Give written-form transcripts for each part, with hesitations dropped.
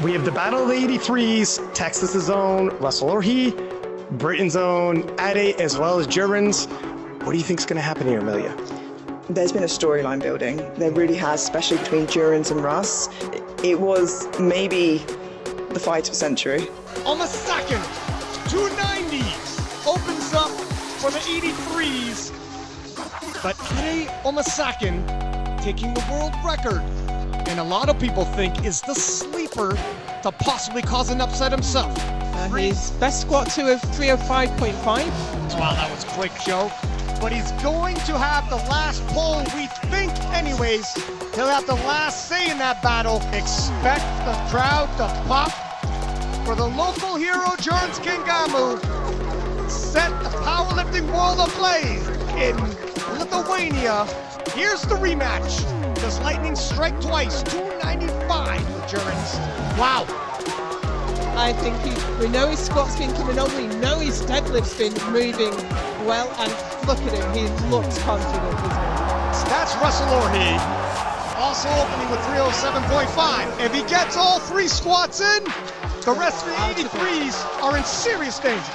We have the battle of the 83s, Texas's own Russel Orhii, Britain's own Ade, as well as Jurins. What do you think is going to happen here, Amelia? There's been a storyline building. There really has, especially between Jurins and Russ. It was maybe the fight of the century. On the second, 290s opens up for the 83s. But Ade on the second, taking the world record. And a lot of people think is the sleeper to possibly cause an upset himself. His best squat to of 305.5. Wow, that was quick, Joe. But he's going to have the last pull, we think anyways. He'll have the last say in that battle. Expect the crowd to pop for the local hero, Jurins Kingamu. Set the powerlifting world ablaze in Lithuania. Here's the rematch. Does lightning strike twice? 295 with Jurins. Wow. I think we know his squat's been coming on, we know his deadlift's been moving well, and look at him, he looks confident, doesn't he? That's Russel Orhii, also opening with 307.5. If he gets all three squats in, the rest of the 83s are in serious danger.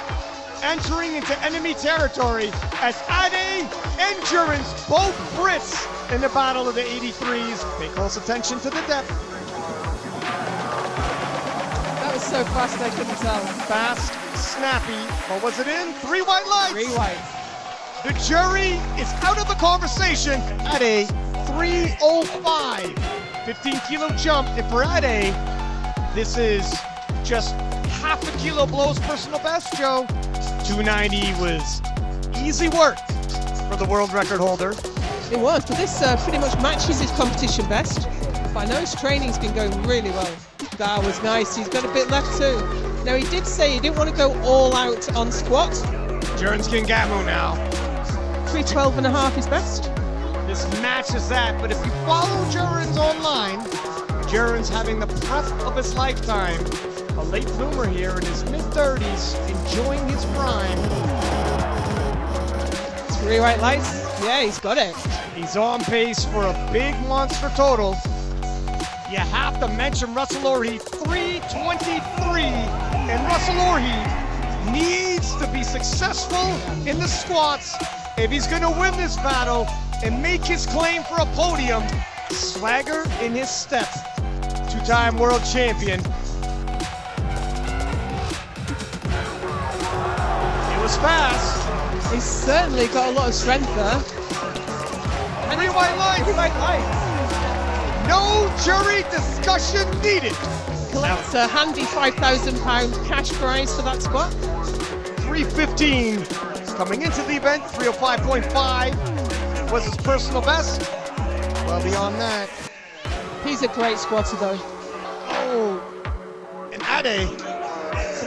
Entering into enemy territory as Ade and Jurins, both Brits in the battle of the 83s. Pay close attention to the depth. That was so fast I couldn't tell. Fast, snappy. What was it in? 3 white lights. 3 whites. The jury is out of the conversation at a 305. 15 kilo jump. And for Ade, this is just half a kilo below his personal best, Joe. 290 was easy work for the world record holder. It was, but this pretty much matches his competition best. But I know his training's been going really well. That was nice. He's got a bit left too. Now, he did say he didn't want to go all out on squat. Jurins Kingamu now. 312.5 is best. This matches that, but if you follow Jurins online, Jurins having the prep of his lifetime. A late bloomer here in his mid-30s, enjoying his prime. 3 white lights. Yeah, he's got it. He's on pace for a big monster total. You have to mention Russel Orhii, 323. And Russel Orhii needs to be successful in the squats if he's going to win this battle and make his claim for a podium. Swagger in his step. 2-time world champion. Was fast. He's certainly got a lot of strength there. 3 white lights. 3 white lights. No jury discussion needed. Collects a handy £5,000 cash prize for that squat. 315 coming into the event. 305.5 was his personal best. Well beyond that. He's a great squatter though. Oh, and Ade,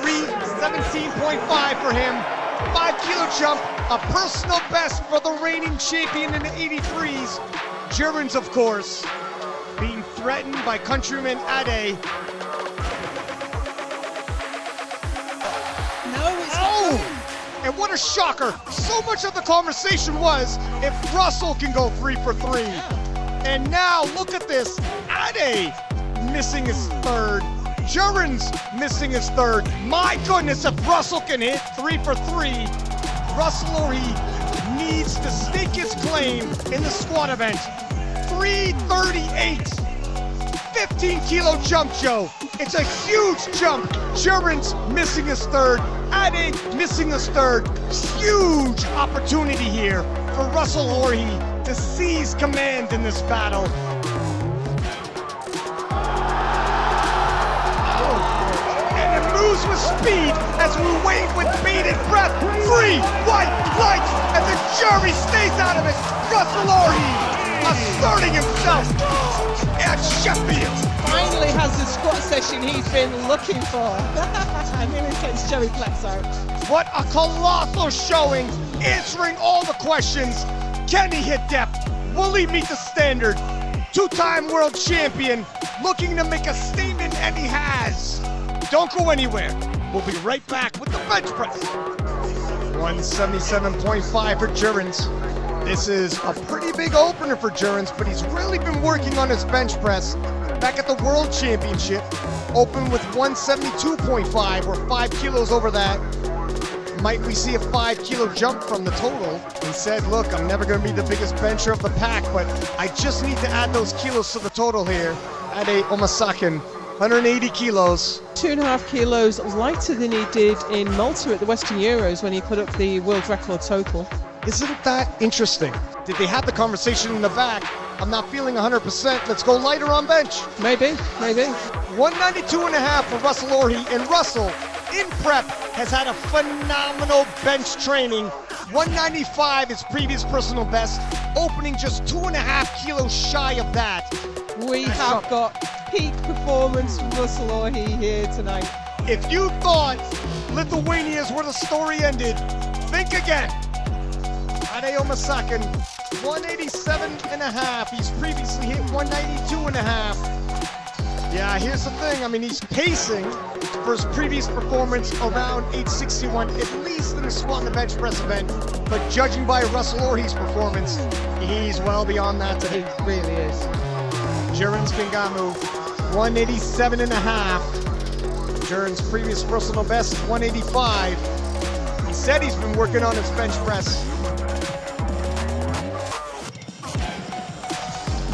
317.5 for him. 5 kilo jump, a personal best for the reigning champion in the 83s. Jurins, of course, being threatened by countryman Ade. And what a shocker. So much of the conversation was if Russell can go 3 for 3. And now look at this. Ade missing his third. Jurins missing his third. My goodness, if Russell can hit 3 for 3, Russel Orhii needs to stake his claim in the squat event. 338. 15 kilo jump, Joe. It's a huge jump. Jurins missing his third. Ade missing his third. Huge opportunity here for Russel Orhii to seize command in this battle. With speed as we wait with bated breath. 3 white lights and the jury stays out of it. Russel Orhii asserting himself at Sheffield. Finally has the squat session he's been looking for. And here he gets Joey Flex out. What a colossal showing, answering all the questions. Can he hit depth? Will he meet the standard? 2-time world champion looking to make a statement, and he has. Don't go anywhere. We'll be right back with the bench press. 177.5 for Jurins. This is a pretty big opener for Jurins, but he's really been working on his bench press. back at the World Championship, opened with 172.5, or 5 kilos over that. Might we see a 5 kilo jump from the total? He said, look, I'm never going to be the biggest bencher of the pack, but I just need to add those kilos to the total here. Ade Omasakin, 180 kilos. 2.5 kilos lighter than he did in Malta at the Western Euros when he put up the world record total. Isn't that interesting? Did they have the conversation in the back? I'm not feeling 100%. Let's go lighter on bench. Maybe. 192.5 for Russel Orhii, and Russel in prep has had a phenomenal bench training. 195 is previous personal best, opening just 2.5 kilos shy of that. We have got peak performance from Russel Orhii here tonight. If you thought Lithuania is where the story ended, think again. Ade Omasakin, 187.5. He's previously hit 192.5. Yeah, here's the thing. I mean, he's pacing for his previous performance around 861, at least in the squat and the bench press event. But judging by Russel Orhii's performance, he's well beyond that today. He really is. Jurins Kingamu, 187.5. Jurins' previous personal best is 185. He said he's been working on his bench press.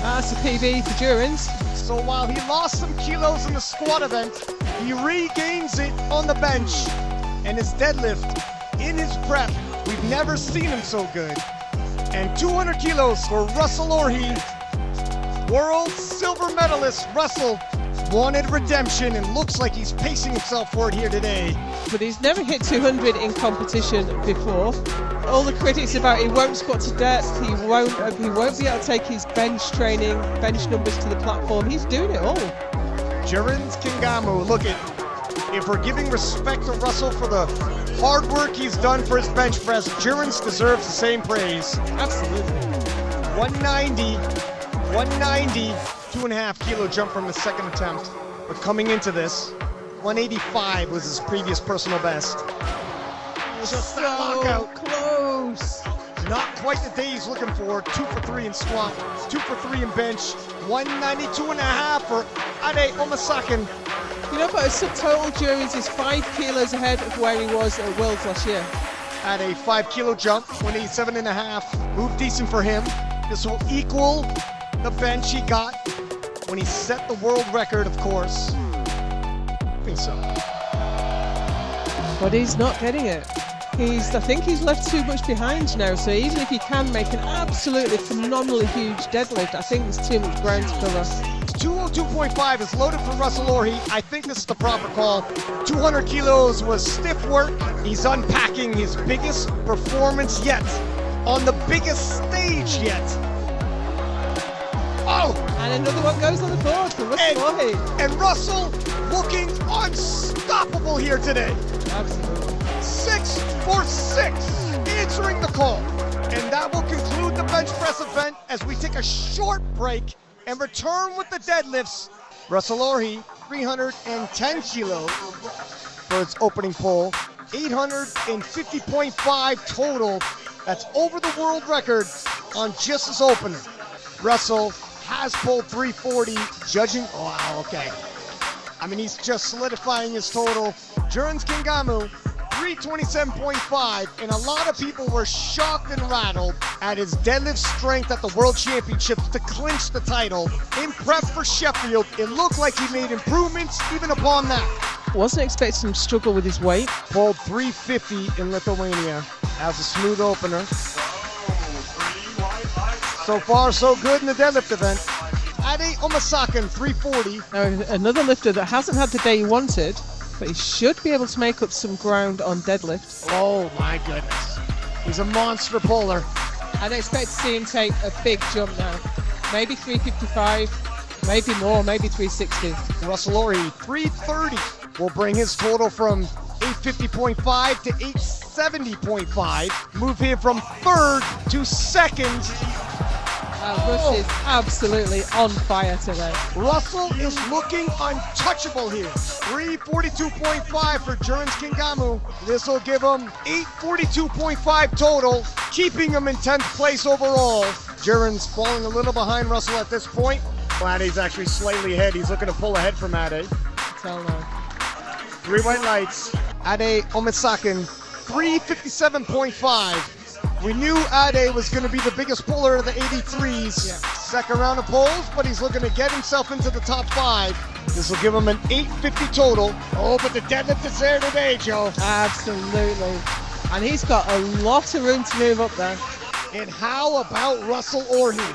That's a PB for Jurins. So while he lost some kilos in the squat event, he regains it on the bench. And his deadlift in his prep, we've never seen him so good. And 200 kilos for Russel Orhii. World silver medalist Russel wanted redemption and looks like he's pacing himself for it here today. But he's never hit 200 in competition before. All the critics about he won't squat to depth, he won't be able to take his bench training, bench numbers to the platform. He's doing it all. Jurins Kingamu, look at, if we're giving respect to Russel for the hard work he's done for his bench press, Jurins deserves the same praise. Absolutely. 190, 2.5 kilo jump from his second attempt. But coming into this, 185 was his previous personal best. Just that lockout. Close. Not quite the day he's looking for. 2 for 3 in squat, 2 for 3 in bench, 192.5 for Ade Omasakin. You know, but his subtotal Jurins is 5 kilos ahead of where he was at Worlds last year. At a 5 kilo jump, 187.5. Move decent for him. This will equal the bench he got when he set the world record, of course. I think so. But he's not getting it. I think he's left too much behind now, so even if he can make an absolutely phenomenally huge deadlift, I think there's too much ground to cover. 202.5 is loaded for Russel Orhii. I think this is the proper call. 200 kilos was stiff work. He's unpacking his biggest performance yet, on the biggest stage yet. Oh! And another one goes on the board for Russel Orhii. And Russel looking unstoppable here today. Absolutely. 6 for 6, answering the call. And that will conclude the bench press event as we take a short break and return with the deadlifts. Russel Orhii, 310 kilos for its opening pull, 850.5 total. That's over the world record on just his opener. Russel has pulled 340, judging, wow, okay. I mean, he's just solidifying his total. Jurins Kingamu, 327.5, and a lot of people were shocked and rattled at his deadlift strength at the World Championships to clinch the title. In prep for Sheffield, it looked like he made improvements even upon that. Wasn't expecting him to struggle with his weight. Pulled 350 in Lithuania as a smooth opener. So far, so good in the deadlift event. Ade Omasakin, 340. Now, another lifter that hasn't had the day he wanted, but he should be able to make up some ground on deadlift. Oh my goodness. He's a monster puller. I'd expect to see him take a big jump now. Maybe 355, maybe more, maybe 360. Russel Orhii, 330 will bring his total from 850.5 to 870.5. Move him from third to second. Russ is absolutely on fire today. Russel is looking untouchable here. 342.5 for Jurins Kingamu. This will give him 842.5 total, keeping him in 10th place overall. Jurins falling a little behind Russel at this point, Well, Ade's actually slightly ahead. He's looking to pull ahead from Ade. Tell now. 3 white lights. Ade Omisakin, 357.5. We knew Ade was going to be the biggest puller of the 83s. Yeah. Second round of polls, but he's looking to get himself into the top 5. This will give him an 850 total. Oh, but the deadlift is there today, Joe. Absolutely. And he's got a lot of room to move up there. And how about Russel Orhii?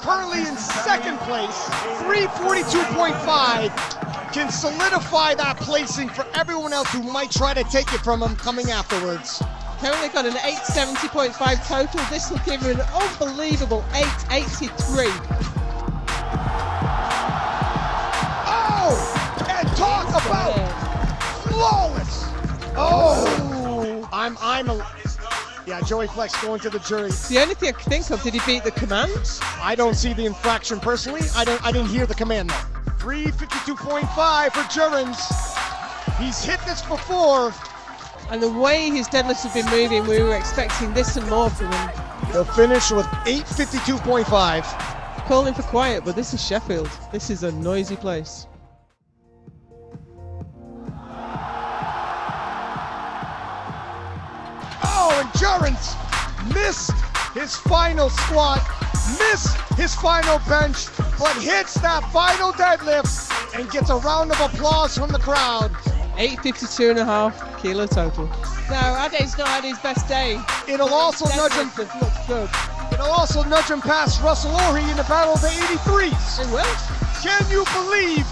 Currently in second place, 342.5. Can solidify that placing for everyone else who might try to take it from him coming afterwards. Currently got an 870.5 total. This will give him an unbelievable 883. Oh, and talk about flawless. Oh, yeah, Joey Flex going to the jury. The only thing I can think of, did he beat the command? I don't see the infraction personally. I didn't hear the command though. 352.5 for Jurins. He's hit this before. And the way his deadlifts have been moving, we were expecting this and more from him. He'll finish with 852.5. Calling for quiet, but this is Sheffield. This is a noisy place. Oh, and Jurins missed his final squat, missed his final bench, but hits that final deadlift and gets a round of applause from the crowd. 852.5 kilo total. Now, Ade's not had his best day. It'll also nudge him. Looks good. It'll also nudge him past Russel Orhii in the battle of the 83s. It will. Can you believe?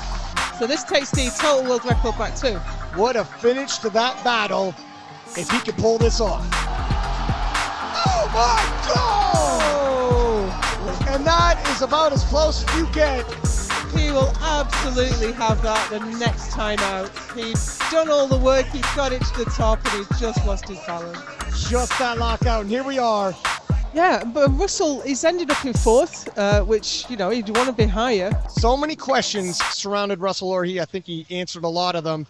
So this takes the total world record back too. What a finish to that battle if he could pull this off. Oh my God! Oh. And that is about as close as you get. He will absolutely have that the next time out. He's done all the work, he's got it to the top, and he's just lost his balance. Just that lockout, and here we are. Yeah, but Russell, he's ended up in 4th, which, you know, he'd want to be higher. So many questions surrounded Russel Orhii. I think he answered a lot of them.